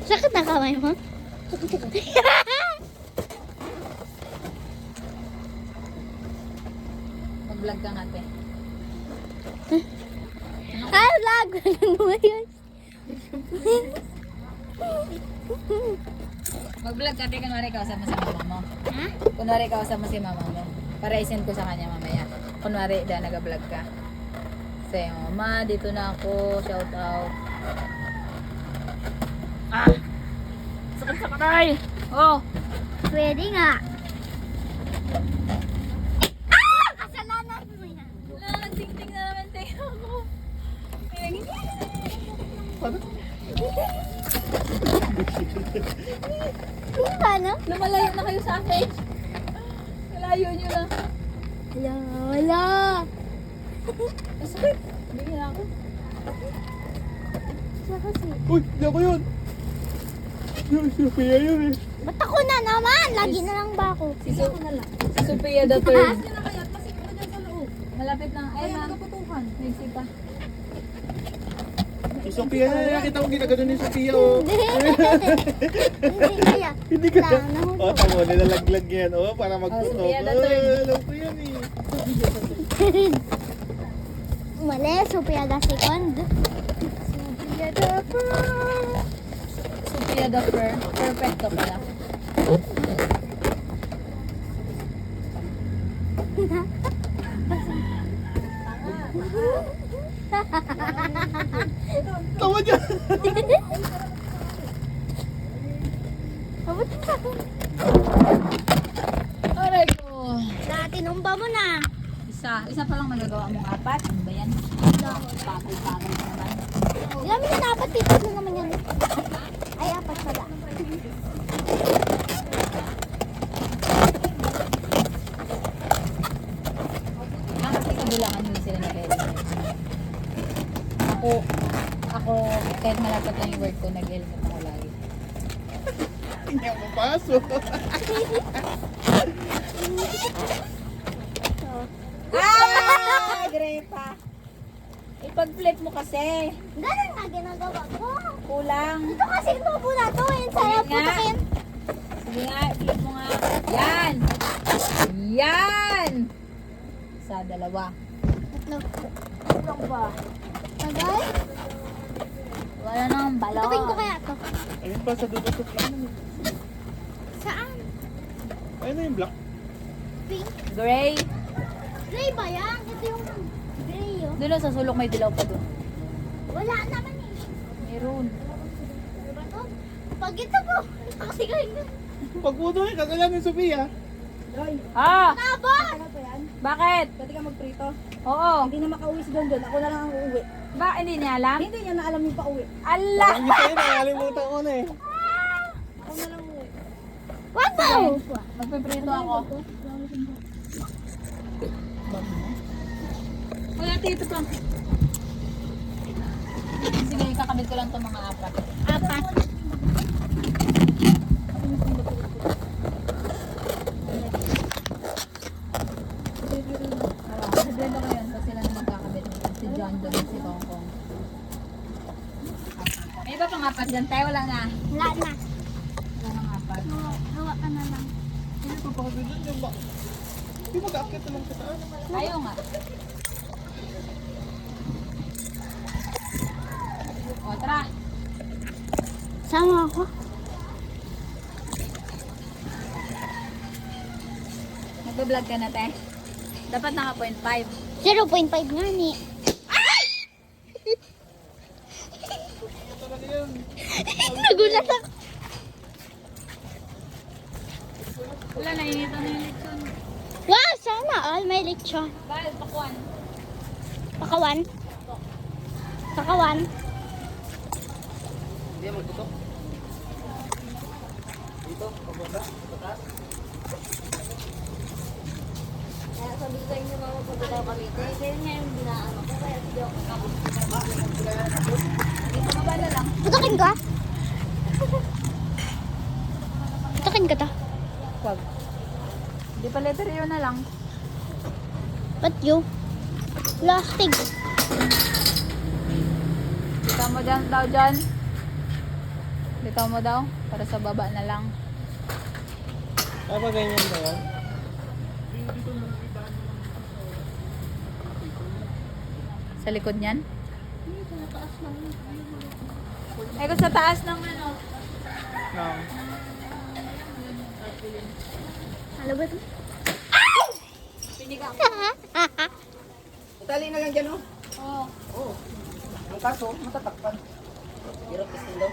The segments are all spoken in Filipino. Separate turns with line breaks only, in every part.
Sakit na kamay mo?
Mag-vlog ka nga, te.
Ay, vlog! Ano ba yun?
Mag-vlog ka, te. Kunwari kausap mo sa mama mo.
Ha?
Kunwari kausap mo si mama mo. Para isend ko sa kanya mamaya. Kunwari, nag-vlog ka. Say, mama, dito na ako. Shout out. Ah! Sakit sa katay! Oh!
Pwede nga. Ah! Kasalanan mo yan.
Wala, nagting-ting na naman tayo ako.
Paano?
Lumalayo na kayo sa akin. Malayo nyo na.
Wala, wala.
Masakit. Bigyan ako.
Siya kasi.
Uy, di ako yun. Yung Sophia yun eh.
Ba't ako na naman? Lagi na lang ba ako?
Si Sophia the third. Malapit lang. Ay, ma'am. Nagsip pa.
Si Sophia na nakita ko ginagano ni Sophia oh.
Hindi. Hindi kaya.
Hindi ka.
Wala na ako.
Oh, tamo, nilalaglag yan. Oh, para magputok.
Sophia the
Oh,
third.
alam ko yan eh.
Mali, Sophia the second.
Sophia the first. Sophia the first. Perfecto pala.
Tawa niya.
Abot ka.
Aray ko.
Dati numba mo na.
Isa pa lang magagawa mong apat. Ano ba yan? Pakal-pakal ka naman.
Ilan mo na dapat tipos na naman yan. Ay, apat pala.
Kasi kabilangan nyo sila na Elmer. Ako, kahit malapit lang yung work ko, nag-helmet ako lagi.
Hindi ako mapasok.
Ah! Grepa! Ipag-flip mo kasi.
Ganun nga ginagawa ko.
Kulang.
Ito kasi tubo na to. Yan, sarap
Sige nga.
putakin.
Sige nga, flip mo nga. Yan! Yan! Sa dalawa.
Tatlo.
Kulang ba?
Tagal?
Wala nang balon.
Tutukin ko kaya to.
Ayun pa sa dudutok lang.
Saan?
Ayun na yung black.
Pink?
Gray.
Gray ba yan? Ito yung gray oh.
Doon sa sulok may dilaw pa doon.
Wala naman eh.
Meron.
Ano ba to? Pag ito po. Kasi ganyan.
Pag puto eh, kasalanan ni Sophia.
Ah!
Nabot!
Bakit?
Pwede ka magprito.
Oo.
Hindi na makauwi si Don Don. Ako na lang ang uuwi.
Ba, hindi niya alam?
Hindi niya na alam yung pauwi.
Allah!
Hindi sa'yo, nakalimutan ko na eh.
Ako na lang uuwi.
Wag mo!
Magpiprito ako. Wala, tito pa. Sige, kakabit ko lang itong mga apat.
Apat.
Sabihan ko yun, kasi sila na magkakabit nito. Si John Doe at si Kong Kong. May iba pang apat dyan tayo, wala na.
Wala na.
Wala nang apat.
Hawa ka na lang.
Hindi pa pakabigyan yung ba? Hindi mag-akit naman sa taas.
Ayaw nga. O, tara.
Sama ako.
Mag-vlog ka na, te. Dapat naka 0.5.
0.5 nga ni.
Talaga yan.
Nagulat ako.
Wala, nainita na yung lechon.
Wow, sana all may lechon.
Bal, pakuan.
Pakawan. Pakawan.
Hindi, magtutok. Dito, pababa, sa taas.
Kaya sabi ko sa inyo mga pagkakaw kami. Kaya nga yung binaano ko. Kaya hindi ako kapag.
Dito ka ba na lang?
Putukin ka? Putukin ka ta.
Wag. Di pa letter yun na lang.
Ba't you? Plastic.
Kita Bitaw mo dyan daw dyan. Bitaw mo daw. Para sa baba na lang.
Apa ganyan ba yan?
Sa likod niyan. Ay, kung sa taas ng ano.
No.
Ano ba ito?
Tali na lang dyan, oh.
Oo.
Oo. Ang kaso, matatakpan. Hirap kasi daw.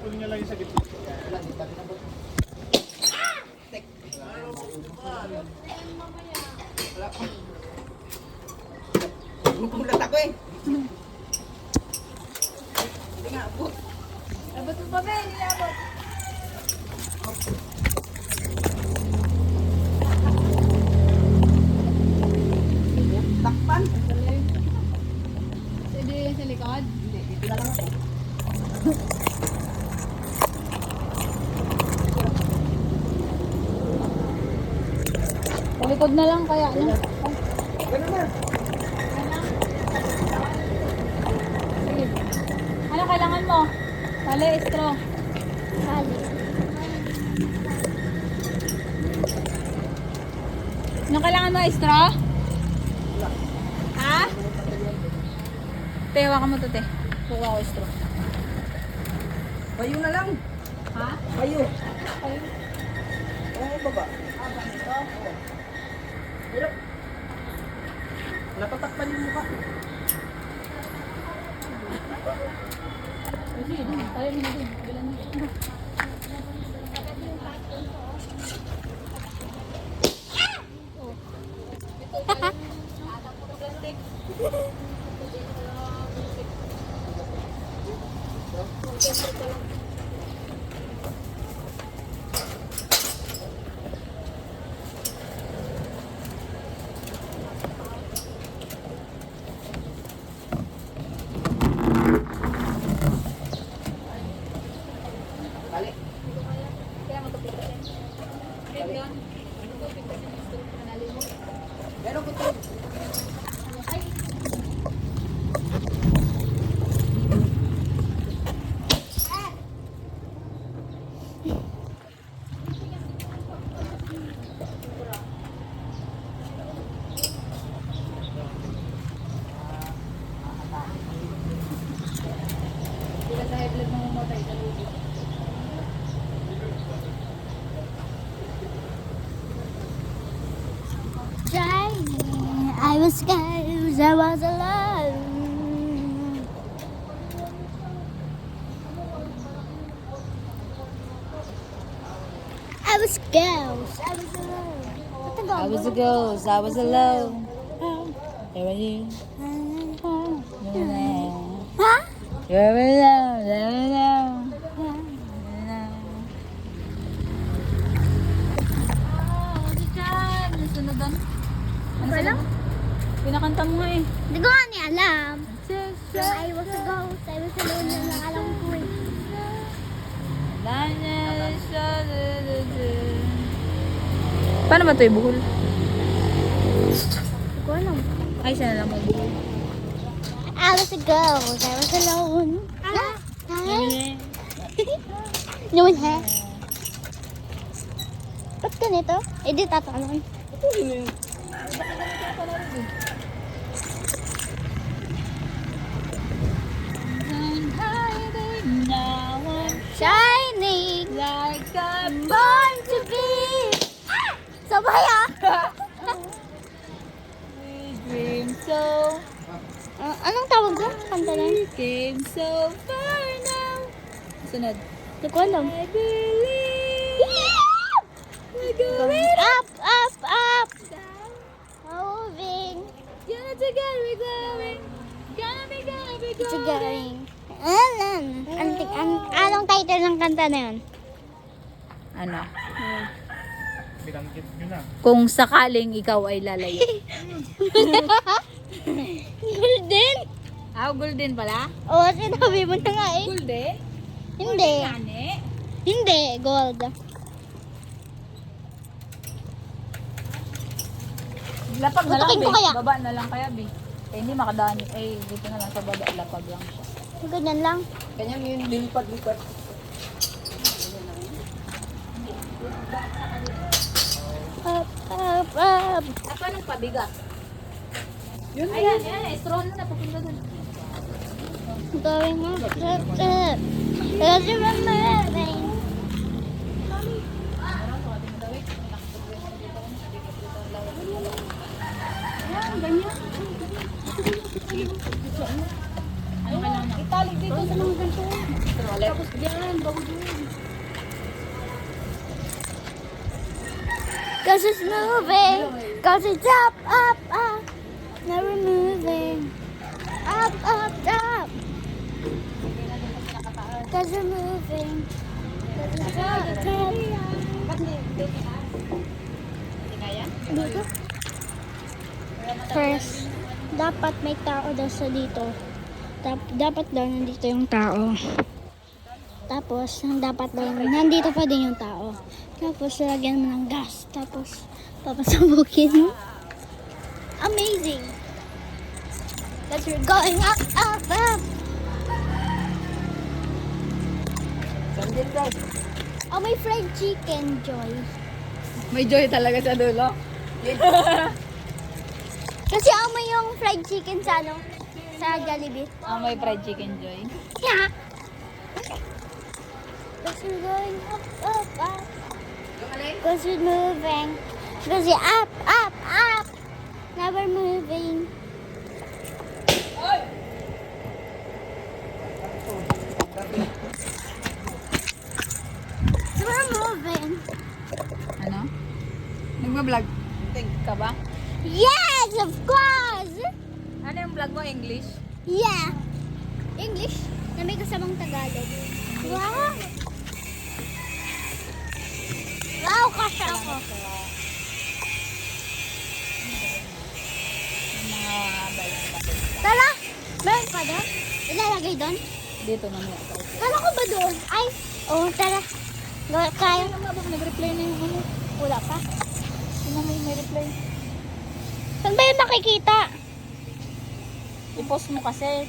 Huwag niya lang yung sa gitna.
Wala, di pa pinabot. Tek. Wala pa. Nagulat ako eh. Hindi nga, abot.
Abot mo pa ba? Hindi abot.
Takpan.
Pwede yan sa likod?
Hindi, dito na lang ako.
Sa likod na lang kaya. Ano?
Ganun na.
Sige. Ano kailangan mo? Tali, straw.
Kali.
Ano kailangan mo, straw? Ha? Te, hawakan mo to, te. Kuha ko straw.
Bayo na lang.
Ha?
Bayo. Oo, baba. Hirap. Napatakpan yung mukha.
Sige, tayo mo na din. Bilan mo.
Tali.
Kaya magkapitin. Red yun. Magkapitin yung straw. Manalin mo.
Meron ko to.
Sila sa high blood mamatay sa lubid.
Shining, I was scared, I was alone. I was scared, I was alone.
I was a ghost, I was alone. Where were you?
Huh?
Where were you? Where were you? Ano doon? Ano
Wala.
Pinakanta mo nga eh.
Hindi ko nga ni alam. I was a ghost, I was alone, yun lang alam ko eh.
Paano ba ito ibuhol?
Hindi ko alam.
Ay, siya na lang magbuhol.
I was a ghost, I was alone. Noon ha? Ba't ganito? Eh di tatanong. Shining
Like a
born to be. Sabay ah!
dream so
Anong tawag doon? Kanta na yun?
came so far now. Sunod.
Hindi ko alam.
I believe we're going
Up, up, up. Moving.
Gonna together we're going. Gonna be going.
Sigaring. Anong title ng kanta na yun?
Ano?
Binanggit nyo na.
Kung sakaling ikaw ay lalayo.
Golden?
Ah, golden pala?
Oo, sinabi mo na nga eh.
Golden?
Hindi.
Gani?
Hindi, gold.
Lapag na lang,
Tutukin ko kaya?
Baba na lang kaya, Bi. Eh, hindi makadaan. Eh, dito na lang sa baba. Lapag lang siya.
Ganyan lang.
Kanya yung lilipat-lipat.
Up, up, up.
Apa nang pabigat?
Yun
Ayan, straw na napupunta doon.
Going up, up, up. Let's remember.
Itali dito sa mga ganito. Tapos diyan, bago doon.
Cause it's moving. Cause it's up, up, up. Never moving. Up, up, up. Cause we're moving. Cause it's up, up. Dito. First, dapat may tao daw sa dito. Dapat daw nandito yung tao. Tapos, dapat daw nandito pa din yung tao. Tapos, lagyan mo ng gas. Tapos, papasabukin mo. Amazing! Because we're going up, up, up!
Sandin daw.
Oh, may fried chicken, Joy.
May joy talaga sa dulo.
Kasi amoy yung fried chicken sa ano? Sa Jollibee.
May fried chicken joy.
Yeah! Because we're going up, up, up. Because we're moving. Because we're up, up, up. Never moving. We're moving.
Ano? Nagba-vlog ka ba?
Yes, of course!
Ano yung vlog mo? English?
Yeah. English na may kasamang Tagalog. Wow! Wow, kasha ako.
Mga bayan ba?
Tara! Meron pa doon? Ilalagay doon?
Dito na mo.
Kala ko ba doon? Ay! Oh, tara. Kaya.
Ano nga ba? Nag-reply na yung ano?
Wala pa.
Sino may reply?
Saan ba yun nakikita?
I-post mo kasi.